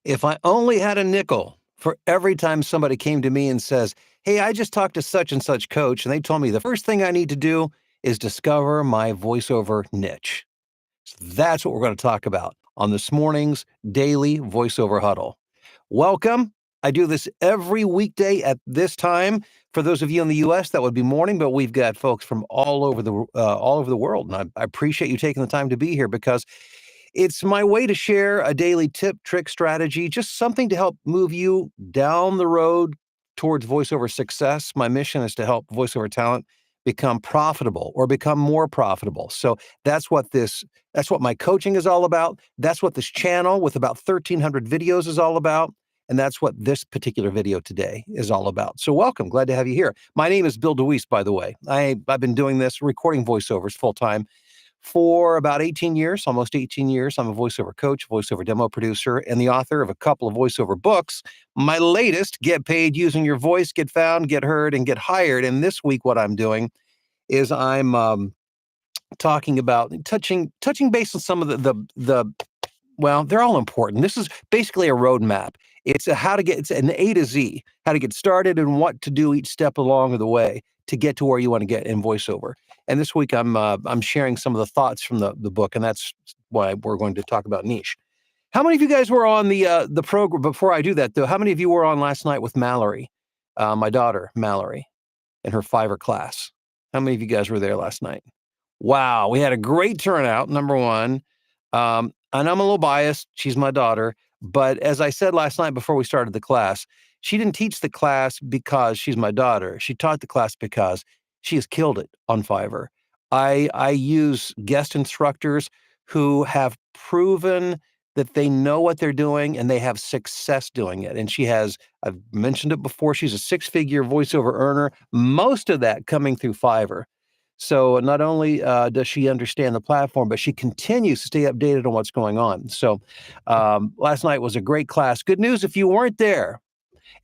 If I only had a nickel for every time somebody came to me and says, "Hey, I just talked to such and such coach, and they told me the first thing I need to do is discover my voiceover niche." So that's what we're going to talk about on this morning's daily voiceover huddle. Welcome. I do this every weekday at this time. For those of you in the U.S., that would be morning, but we've got folks from all over the world, and I appreciate you taking the time to be here because it's my way to share a daily tip, trick, strategy, just something to help move you down the road towards voiceover success. My mission is to help voiceover talent become profitable or become more profitable. So that's what my coaching is all about. That's what this channel with about 1,300 videos is all about. And that's what this particular video today is all about. So welcome. Glad to have you here. My name is Bill DeWees, by the way. I've been doing this, recording voiceovers full time for about 18 years, almost 18 years. I'm a voiceover coach, voiceover demo producer, and the author of a couple of voiceover books. My latest, Get Paid Using Your Voice, Get Found, Get Heard, and Get Hired. And this week, what I'm doing is I'm talking about touching base on some of well, they're all important. This is basically a roadmap. It's it's an A to Z, how to get started and what to do each step along the way to get to where you want to get in voiceover. And this week I'm sharing some of the thoughts from the book, and that's why we're going to talk about niche. How many of you guys were on the program? Before I do that, though, how many of you were on last night with Mallory, my daughter Mallory, in her Fiverr class? How many of you guys were there last night? Wow, we had a great turnout, number one. And I'm a little biased. She's my daughter. But as I said last night before we started the class, she didn't teach the class because she's my daughter. She taught the class because she has killed it on Fiverr. I use guest instructors who have proven that they know what they're doing and they have success doing it. And I've mentioned it before, she's a six-figure voiceover earner, most of that coming through Fiverr. So not only does she understand the platform, but she continues to stay updated on what's going on. So last night was a great class. Good news if you weren't there.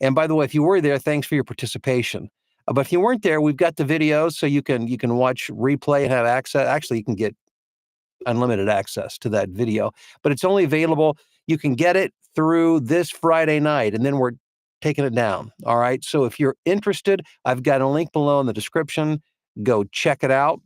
And by the way, if you were there, thanks for your participation. But if you weren't there, we've got the videos so you can watch replay and have access. Actually, you can get unlimited access to that video, but it's only available. You can get it through this Friday night, and then we're taking it down. All right. So if you're interested, I've got a link below in the description. Go check it out.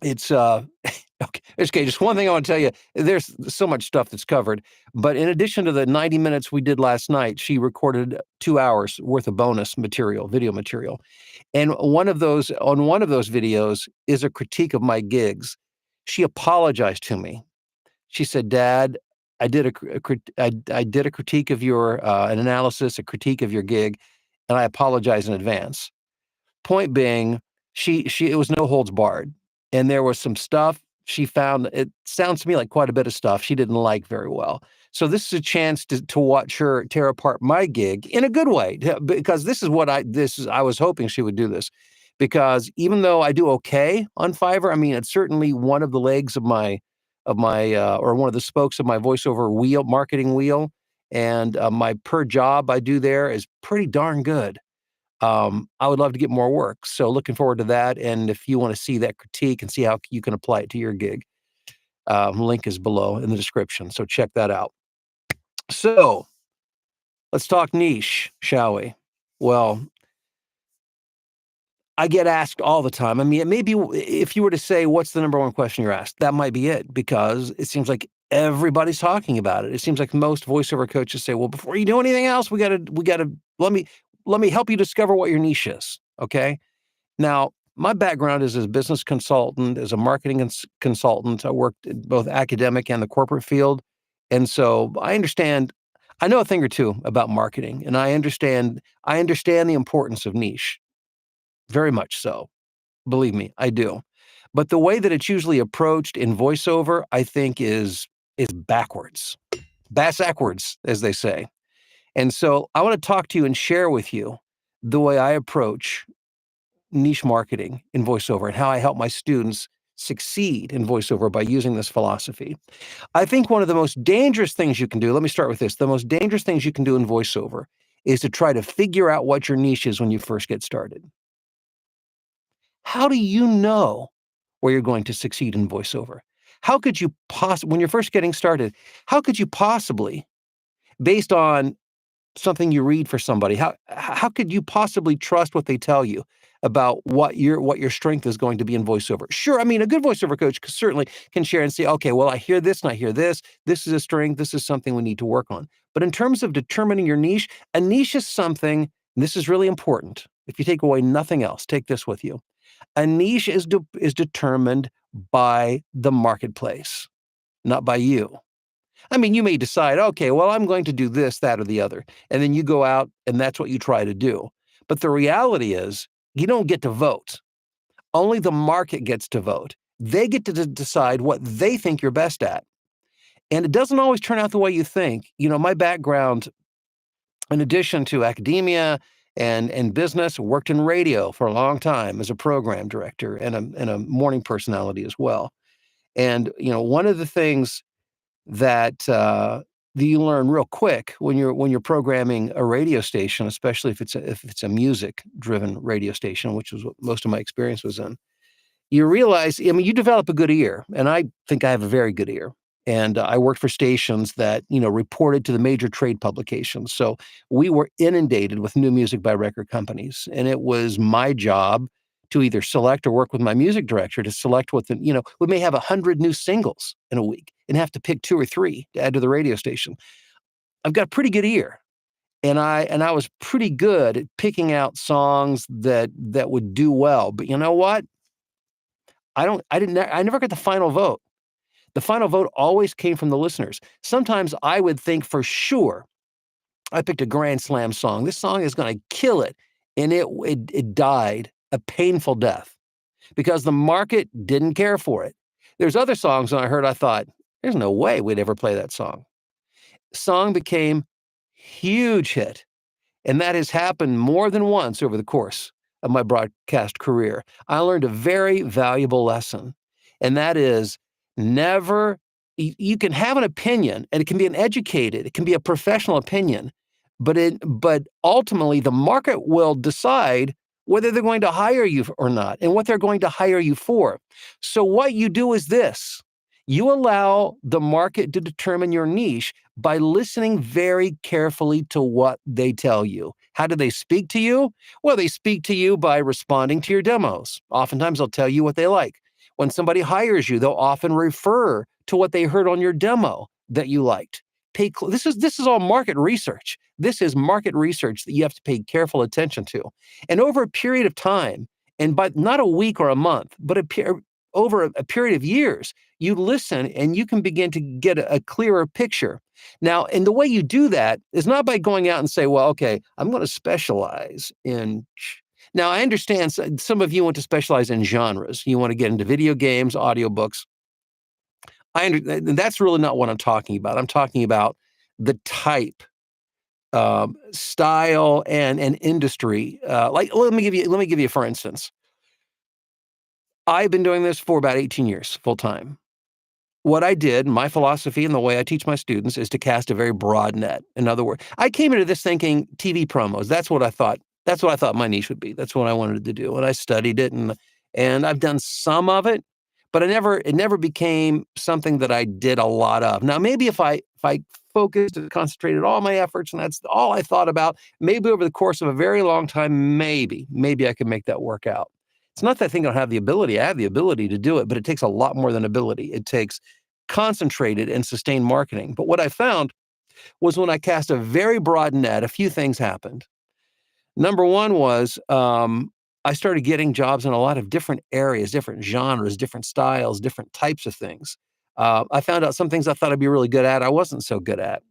It's okay. Just one thing I want to tell you, there's so much stuff that's covered, but in addition to the 90 minutes we did last night, she recorded 2 hours worth of bonus material, video material. And on one of those videos is a critique of my gigs. She apologized to me. She said, "Dad, I did I did a critique of an analysis, a critique of your gig, and I apologize in advance." Point being, it was no holds barred, and there was some stuff she found. It sounds to me like quite a bit of stuff she didn't like very well. So this is a chance to watch her tear apart my gig in a good way, because I was hoping she would do this, because even though I do okay on Fiverr, I mean, it's certainly one of the legs of my or one of the spokes of my voiceover wheel, marketing wheel, and my per job I do there is pretty darn good. I would love to get more work. So looking forward to that. And if you want to see that critique and see how you can apply it to your gig, link is below in the description. So check that out. So let's talk niche, shall we? Well, I get asked all the time. I mean, it may be, if you were to say, what's the number one question you're asked? That might be it, because it seems like everybody's talking about it. It seems like most voiceover coaches say, well, before you do anything else, we gotta, let me help you discover what your niche is. Okay. Now, my background is as a business consultant, as a marketing consultant. I worked in both academic and the corporate field. And so I know a thing or two about marketing, and I understand the importance of niche. Very much so. Believe me, I do. But the way that it's usually approached in voiceover, I think is backwards. Bass-ackwards, as they say. And so I want to talk to you and share with you the way I approach niche marketing in voiceover and how I help my students succeed in voiceover by using this philosophy. I think one of the most dangerous things you can do, let me start with this. The most dangerous things you can do in voiceover is to try to figure out what your niche is when you first get started. How do you know where you're going to succeed in voiceover? How could you when you're first getting started, how could you possibly based on something you read for somebody. How could you possibly trust what they tell you about what your strength is going to be in voiceover? Sure, I mean, a good voiceover coach certainly can share and say, okay, well, I hear this and I hear this. This is a strength. This is something we need to work on. But in terms of determining your niche, a niche is something, and this is really important. If you take away nothing else, take this with you. A niche is determined by the marketplace, not by you. I mean, you may decide, okay, well, I'm going to do this, that, or the other. And then you go out and that's what you try to do. But the reality is, you don't get to vote. Only the market gets to vote. They get to decide what they think you're best at. And it doesn't always turn out the way you think. My background, in addition to academia and business, worked in radio for a long time as a program director and a morning personality as well. And, one of the things that you learn real quick when you're programming a radio station, especially if it's a music-driven radio station, which is what most of my experience was in. You realize, I mean, you develop a good ear, and I think I have a very good ear. And I worked for stations that reported to the major trade publications, so we were inundated with new music by record companies, and it was my job to either select or work with my music director to select we may have 100 new singles in a week and have to pick 2 or 3 to add to the radio station. I've got a pretty good ear, and I was pretty good at picking out songs that would do well. But you know what? I never got the final vote. The final vote always came from the listeners. Sometimes I would think for sure I picked a grand slam song. This song is going to kill it. And it died a painful death because the market didn't care for it. There's other songs I heard, I thought, there's no way we'd ever play that song. Song became huge hit. And that has happened more than once over the course of my broadcast career. I learned a very valuable lesson, and that is you can have an opinion, and it can be it can be a professional opinion, but ultimately the market will decide whether they're going to hire you or not and what they're going to hire you for. So what you do is this. You allow the market to determine your niche by listening very carefully to what they tell you. How do they speak to you? Well, they speak to you by responding to your demos. Oftentimes, they'll tell you what they like. When somebody hires you, they'll often refer to what they heard on your demo that you liked. This is all market research. This is market research that you have to pay careful attention to. And over a period of time, and by not a week or a month, but over a period of years, you listen and you can begin to get a clearer picture. Now, and the way you do that is not by going out and say, well, okay, I'm going to specialize in. Now, I understand some of you want to specialize in genres. You want to get into video games, audiobooks. That's really not what I'm talking about. I'm talking about the type, style, and industry. Let me give you, for instance. I've been doing this for about 18 years, full time. What I did, my philosophy and the way I teach my students is to cast a very broad net. In other words, I came into this thinking TV promos. That's what I thought. That's what I thought my niche would be. That's what I wanted to do. And I studied it and I've done some of it, but it never became something that I did a lot of. Now, maybe if I focused and concentrated all my efforts and that's all I thought about, maybe over the course of a very long time, maybe I could make that work out. It's not that I think I don't have the ability. I have the ability to do it, but it takes a lot more than ability. It takes concentrated and sustained marketing. But what I found was when I cast a very broad net, a few things happened. Number one was I started getting jobs in a lot of different areas, different genres, different styles, different types of things. I found out some things I thought I'd be really good at, I wasn't so good at.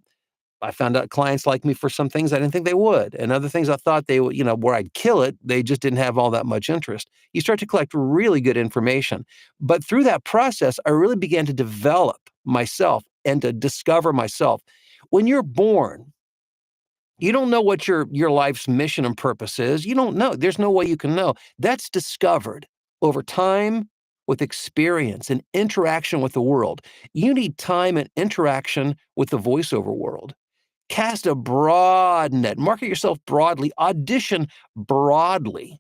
I found out clients liked me for some things I didn't think they would. And other things I thought they would, where I'd kill it, they just didn't have all that much interest. You start to collect really good information. But through that process, I really began to develop myself and to discover myself. When you're born, you don't know what your life's mission and purpose is. You don't know. There's no way you can know. That's discovered over time with experience and interaction with the world. You need time and interaction with the voiceover world. Cast a broad net, market yourself broadly, audition broadly.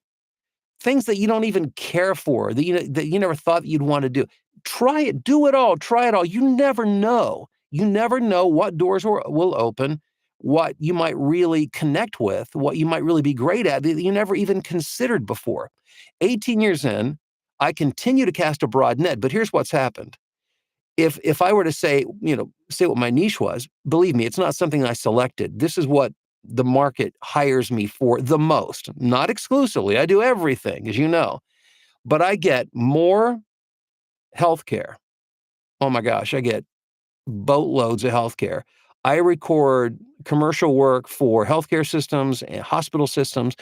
Things that you don't even care for, that you never thought you'd want to do. Try it, do it all, try it all. You never know. You never know what doors will open. what you might really connect with, what you might really be great at that you never even considered before. 18 years in, I continue to cast a broad net, but here's what's happened. If I were to say, say what my niche was, believe me, it's not something I selected. This is what the market hires me for the most, not exclusively. I do everything, as you know, but I get more healthcare. Oh my gosh, I get boatloads of healthcare. I record commercial work for healthcare systems and hospital systems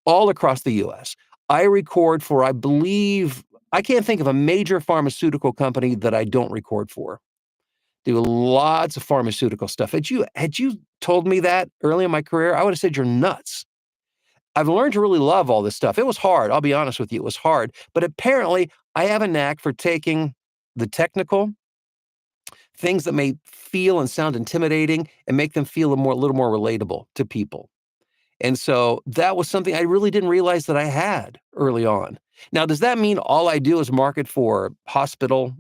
all across the US. I record for, I believe, I can't think of a major pharmaceutical company that I don't record for. Do lots of pharmaceutical stuff. Had you told me that early in my career, I would have said you're nuts. I've learned to really love all this stuff. It was hard. I'll be honest with you. It was hard. But apparently, I have a knack for taking the technical things that may feel and sound intimidating and make them feel a little more relatable to people. And so that was something I really didn't realize that I had early on. Now, does that mean all I do is market for hospital,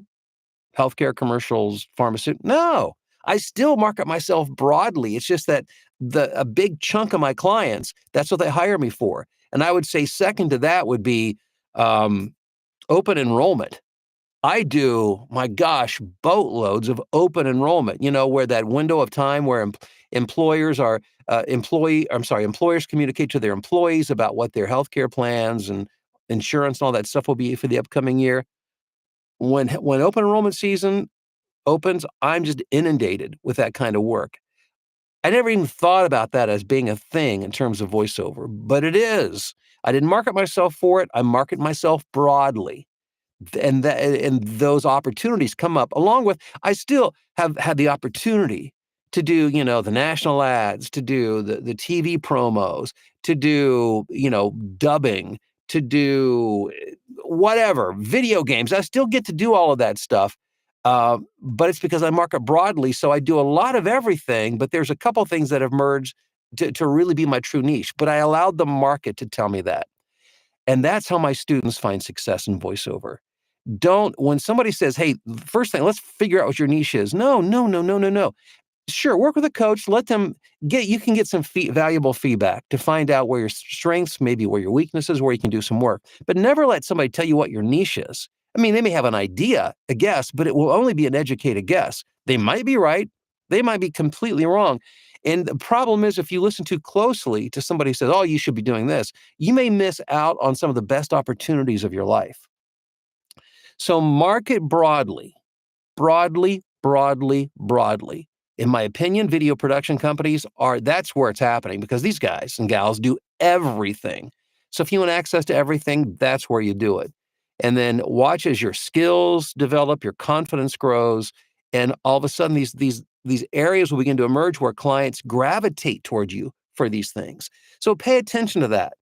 healthcare commercials, pharmaceutical? No, I still market myself broadly. It's just that a big chunk of my clients, that's what they hire me for. And I would say second to that would be um, open enrollment. I do, my gosh, boatloads of open enrollment, where that window of time where employers are employers communicate to their employees about what their healthcare plans and insurance and all that stuff will be for the upcoming year. When open enrollment season opens, I'm just inundated with that kind of work. I never even thought about that as being a thing in terms of voiceover, but it is. I didn't market myself for it. I market myself broadly. And those opportunities come up along with I still have had the opportunity to do, the national ads, to do the TV promos, to do, dubbing, to do whatever, video games. I still get to do all of that stuff. But it's because I market broadly. So I do a lot of everything, but there's a couple things that have merged to really be my true niche. But I allowed the market to tell me that. And that's how my students find success in voiceover. When somebody says, hey, first thing, let's figure out what your niche is. No, no, no, no, no, no. Sure, work with a coach. Let them you can get some valuable feedback to find out where your strengths, maybe where your weaknesses, where you can do some work. But never let somebody tell you what your niche is. I mean, they may have an idea, a guess, but it will only be an educated guess. They might be right. They might be completely wrong. And the problem is, if you listen too closely to somebody who says, oh, you should be doing this, you may miss out on some of the best opportunities of your life. So market broadly, broadly, broadly, broadly. In my opinion, video production companies that's where it's happening because these guys and gals do everything. So if you want access to everything, that's where you do it. And then watch as your skills develop, your confidence grows, and all of a sudden these areas will begin to emerge where clients gravitate toward you for these things. So pay attention to that.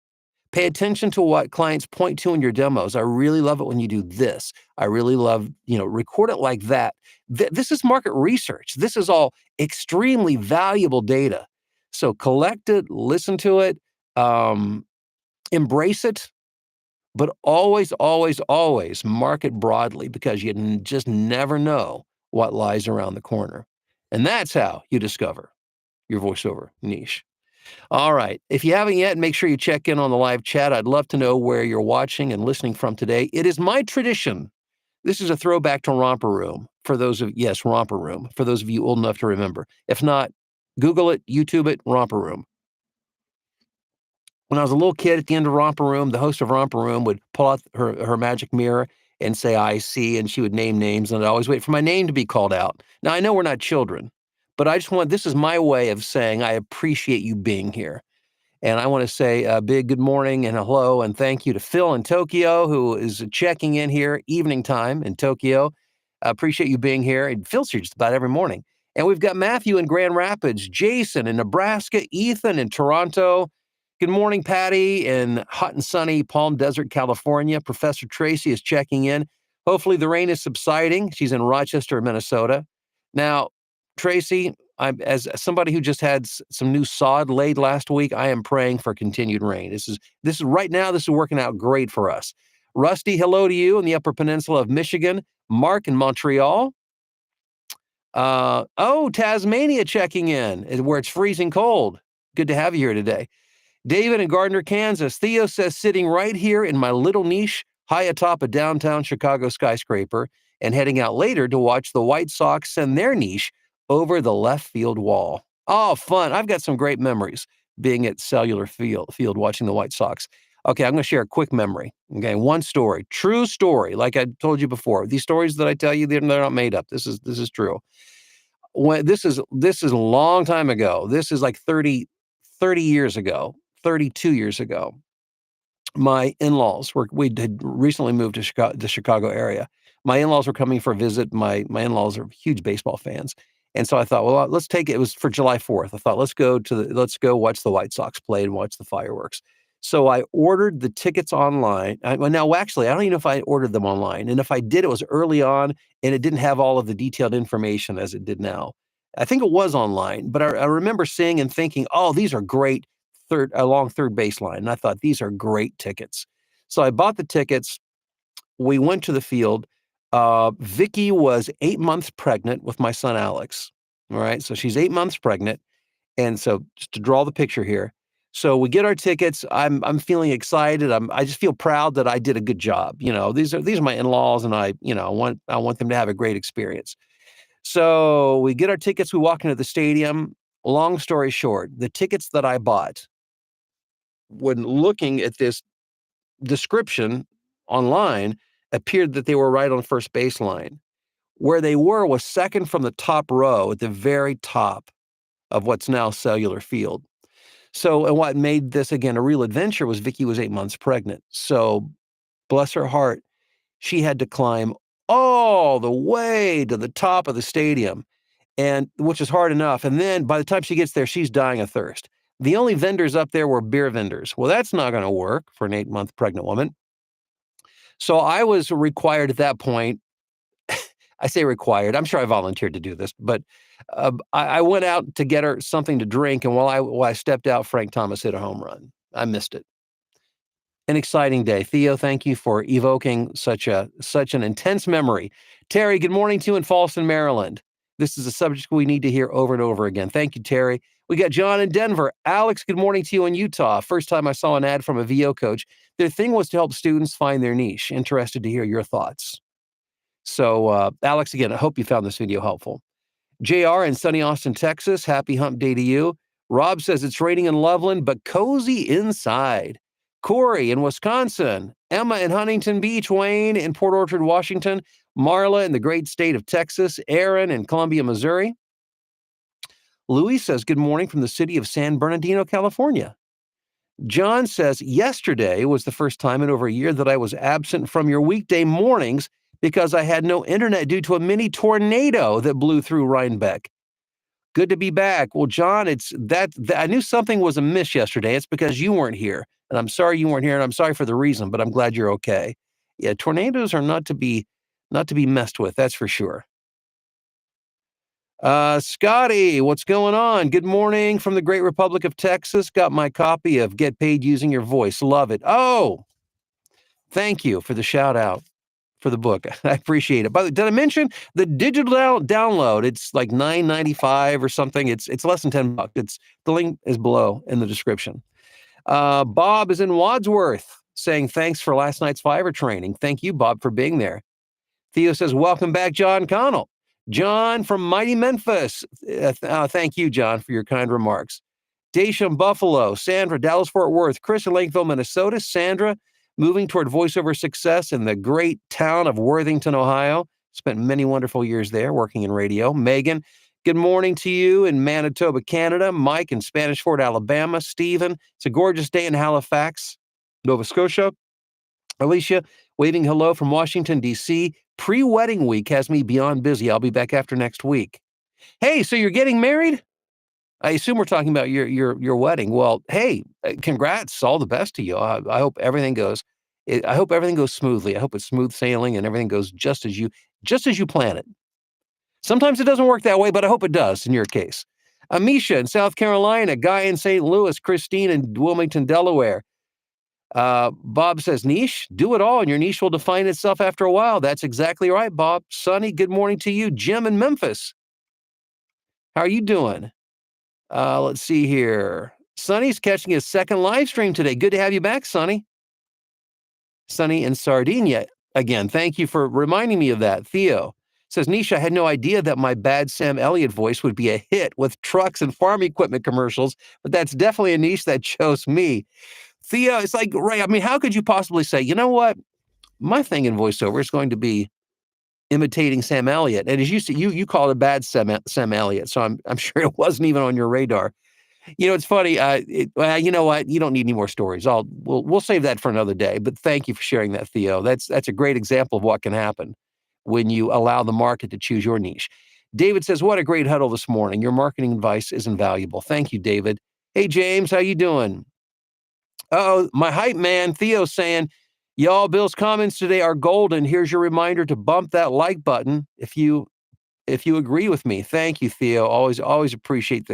Pay attention to what clients point to in your demos. I really love it when you do this. I really love, record it like that. This is market research. This is all extremely valuable data. So collect it, listen to it, embrace it, but always, always, always market broadly because you just never know what lies around the corner. And that's how you discover your voiceover niche. All right. If you haven't yet, make sure you check in on the live chat. I'd love to know where you're watching and listening from today. It is my tradition. This is a throwback to Romper Room Romper Room, for those of you old enough to remember. If not, Google it, YouTube it, Romper Room. When I was a little kid at the end of Romper Room, the host of Romper Room would pull out her magic mirror and say, I see, and she would name names, and I'd always wait for my name to be called out. Now, I know we're not children, but this is my way of saying I appreciate you being here. And I want to say a big good morning and hello and thank you to Phil in Tokyo, who is checking in here evening time in Tokyo. I appreciate you being here. And Phil's here just about every morning. And we've got Matthew in Grand Rapids, Jason in Nebraska, Ethan in Toronto. Good morning, Patty in hot and sunny Palm Desert, California. Professor Tracy is checking in. Hopefully the rain is subsiding. She's in Rochester, Minnesota. Now, Tracy, as somebody who just had some new sod laid last week, I am praying for continued rain. This is right now, this is working out great for us. Rusty, hello to you in the Upper Peninsula of Michigan. Mark in Montreal. Tasmania checking in, where it's freezing cold. Good to have you here today. David in Gardner, Kansas. Theo says, sitting right here in my little niche high atop a downtown Chicago skyscraper and heading out later to watch the White Sox send their niche over the left field wall. Oh, fun. I've got some great memories being at Cellular Field watching the White Sox. Okay, I'm going to share a quick memory. Okay, one story, true story. Like I told you before, these stories that I tell you, they're not made up. This is true. This is a long time ago. This is like 30 years ago, 32 years ago. My in-laws we had recently moved to the Chicago area. My in-laws were coming for a visit. My in-laws are huge baseball fans. And so I thought, well, let's take it. It was for July 4th. I thought, let's go watch the White Sox play and watch the fireworks. So I ordered the tickets online. Now, actually, I don't even know if I ordered them online. And if I did, it was early on and it didn't have all of the detailed information as it did now. I think it was online, but I remember seeing and thinking, oh, these are great along third baseline. And I thought, these are great tickets. So I bought the tickets. We went to the field. Vicky was 8 months pregnant with my son, Alex. All right. So she's 8 months pregnant. And so just to draw the picture here. So we get our tickets. I'm feeling excited. I just feel proud that I did a good job. These are my in-laws and I want them to have a great experience. So we get our tickets. We walk into the stadium. Long story short, the tickets that I bought, when looking at this description online, appeared that they were right on first baseline. Where they were was second from the top row at the very top of what's now Cellular Field. So, and what made this, again, a real adventure was Vicky was 8 months pregnant. So, bless her heart, she had to climb all the way to the top of the stadium, and which is hard enough. And then by the time she gets there, she's dying of thirst. The only vendors up there were beer vendors. Well, that's not going to work for an 8-month pregnant woman. So I was required at that point. I say required. I'm sure I volunteered to do this, but I went out to get her something to drink. And while I stepped out, Frank Thomas hit a home run. I missed it. An exciting day. Theo, thank you for evoking such an intense memory. Terry, good morning to you in Falston, Maryland. This is a subject we need to hear over and over again. Thank you, Terry. We got John in Denver. Alex, good morning to you in Utah. First time I saw an ad from a VO coach. Their thing was to help students find their niche. Interested to hear your thoughts. So, Alex, again, I hope you found this video helpful. JR in sunny Austin, Texas. Happy hump day to you. Rob says it's raining in Loveland, but cozy inside. Corey in Wisconsin. Emma in Huntington Beach. Wayne in Port Orchard, Washington. Marla in the great state of Texas. Aaron in Columbia, Missouri. Luis says, good morning from the city of San Bernardino, California. John says, yesterday was the first time in over a year that I was absent from your weekday mornings because I had no internet due to a mini tornado that blew through Rhinebeck. Good to be back. Well, John, it's that I knew something was amiss yesterday. It's because you weren't here. And I'm sorry you weren't here, and I'm sorry for the reason, but I'm glad you're okay. Yeah, tornadoes are not to be messed with, that's for sure. Scotty, what's going on? Good morning from the great Republic of Texas. Got my copy of Get Paid Using Your Voice. Love it. Oh, thank you for the shout out for the book. I appreciate it. By the way, did I mention the digital download? It's like $9.95 or something. It's less than $10. The link is below in the description. Bob is in Wadsworth saying, thanks for last night's Fiverr training. Thank you, Bob, for being there. Theo says, welcome back, John Connell. John from mighty Memphis. Thank you, John, for your kind remarks. Dasham, Buffalo. Sandra, Dallas-Fort Worth. Chris in Lakeville, Minnesota. Sandra, moving toward voiceover success in the great town of Worthington, Ohio. Spent many wonderful years there working in radio. Megan, good morning to you in Manitoba, Canada. Mike in Spanish Fort, Alabama. Stephen, it's a gorgeous day in Halifax, Nova Scotia. Alicia, waving hello from Washington, D.C. Pre-wedding week has me beyond busy. I'll be back after next week. Hey, so you're getting married? I assume we're talking about your wedding. Well, hey, congrats. All the best to you. I hope everything goes. I hope everything goes smoothly. I hope it's smooth sailing and everything goes just as you plan it. Sometimes it doesn't work that way, but I hope it does in your case. Amisha in South Carolina, Guy in St. Louis, Christine in Wilmington, Delaware. Bob says, niche, do it all, and your niche will define itself after a while. That's exactly right, Bob. Sonny, good morning to you. Jim in Memphis. How are you doing? Let's see here. Sonny's catching his second live stream today. Good to have you back, Sonny. Sonny in Sardinia. Again, thank you for reminding me of that. Theo says, Nisha, I had no idea that my bad Sam Elliott voice would be a hit with trucks and farm equipment commercials, but that's definitely a niche that chose me. Theo, it's like, Ray, I mean, how could you possibly say, you know what? My thing in voiceover is going to be imitating Sam Elliott. And as you see, you call it a bad Sam Elliott. So I'm sure it wasn't even on your radar. You know, it's funny. Well, you know what? You don't need any more stories. We'll save that for another day. But thank you for sharing that, Theo. That's a great example of what can happen when you allow the market to choose your niche. David says, "What a great huddle this morning. Your marketing advice is invaluable." Thank you, David. Hey, James, how you doing? Oh, my hype man, Theo saying, "Y'all, Bill's comments today are golden. Here's your reminder to bump that like button if you agree with me." Thank you, Theo. Always appreciate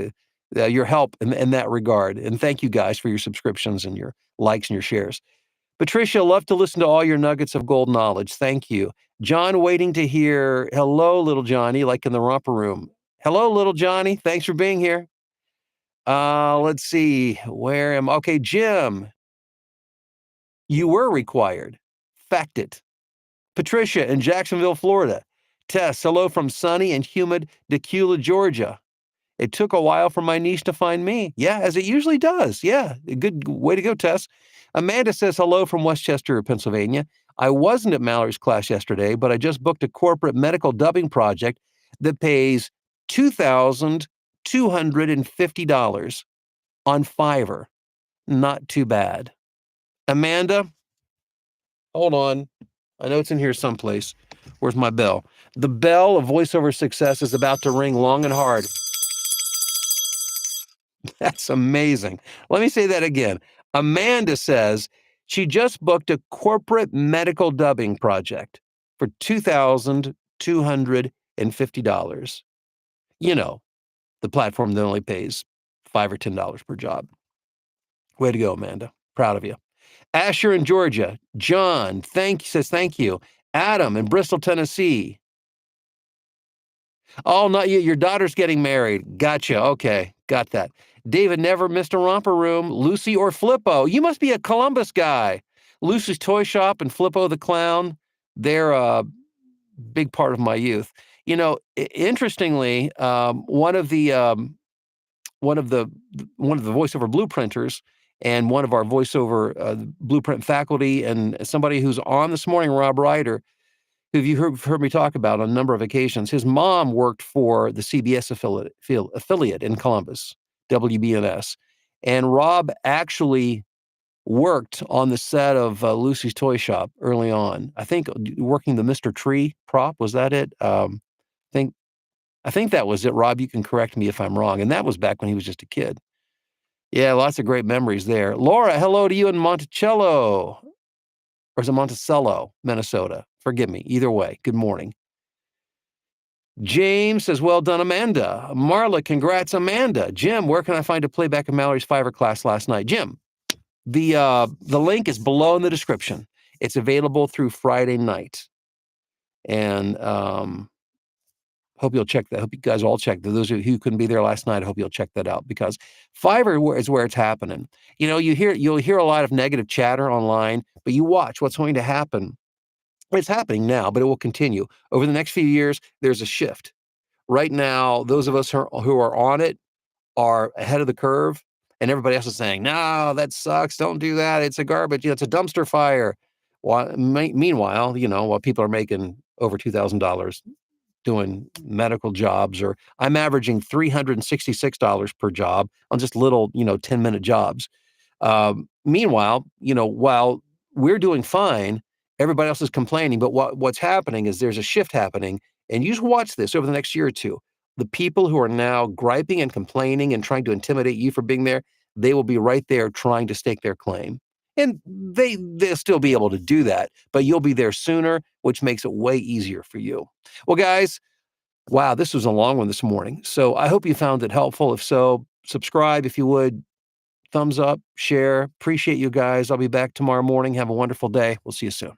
your help in that regard. And thank you guys for your subscriptions and your likes and your shares. Patricia, love to listen to all your nuggets of gold knowledge. Thank you. John, waiting to hear hello, little Johnny, like in the romper room. Hello, little Johnny. Thanks for being here. Let's see. Where am okay, Jim? You were required. Fact it. Patricia in Jacksonville, Florida. Tess, hello from sunny and humid Decula, Georgia. It took a while for my niche to find me. Yeah, as it usually does. Yeah, good way to go, Tess. Amanda says hello from Westchester, Pennsylvania. I wasn't at Mallory's class yesterday, but I just booked a corporate medical dubbing project that pays $2,250 on Fiverr. Not too bad. Amanda, hold on. I know it's in here someplace. Where's my bell? The bell of voiceover success is about to ring long and hard. That's amazing. Let me say that again. Amanda says she just booked a corporate medical dubbing project for $2,250. You know, the platform that only pays $5 or $10 per job. Way to go, Amanda. Proud of you. Asher in Georgia. John, says thank you. Adam in Bristol, Tennessee. Oh, not you. Your daughter's getting married. Gotcha. Okay. Got that. David never missed a romper room. Lucy or Flippo. You must be a Columbus guy. Lucy's Toy Shop and Flippo the Clown. They're a big part of my youth. You know, interestingly, one of the voiceover blueprinters and one of our voiceover blueprint faculty and somebody who's on this morning, Rob Ryder, who you've heard me talk about on a number of occasions. His mom worked for the CBS affiliate in Columbus, WBNS. And Rob actually worked on the set of Lucy's Toy Shop early on. I think working the Mr. Tree prop, was that it? I think that was it. Rob, you can correct me if I'm wrong. And that was back when he was just a kid. Yeah, lots of great memories there. Laura, hello to you in Monticello. Or is it Monticello, Minnesota? Forgive me. Either way, good morning. James says, well done, Amanda. Marla, congrats, Amanda. Jim, where can I find a playback of Mallory's Fiverr class last night? Jim, the link is below in the description. It's available through Friday night. And hope you'll check that. Hope you guys all check that. Those of you who couldn't be there last night, I hope you'll check that out because Fiverr is where it's happening. You know, you'll hear a lot of negative chatter online, but you watch what's going to happen. It's happening now, but it will continue. Over the next few years, there's a shift. Right now, those of us who are on it are ahead of the curve, and everybody else is saying, no, that sucks. Don't do that. It's a garbage. It's a dumpster fire. Meanwhile, while people are making over $2,000 doing medical jobs, or I'm averaging $366 per job on just little, 10-minute jobs. Meanwhile, while we're doing fine, everybody else is complaining. But what's happening is there's a shift happening. And you just watch this over the next year or two. The people who are now griping and complaining and trying to intimidate you for being there, they will be right there trying to stake their claim. And they'll still be able to do that, but you'll be there sooner, which makes it way easier for you. Well, guys, wow, this was a long one this morning. So I hope you found it helpful. If so, subscribe if you would. Thumbs up, share. Appreciate you guys. I'll be back tomorrow morning. Have a wonderful day. We'll see you soon.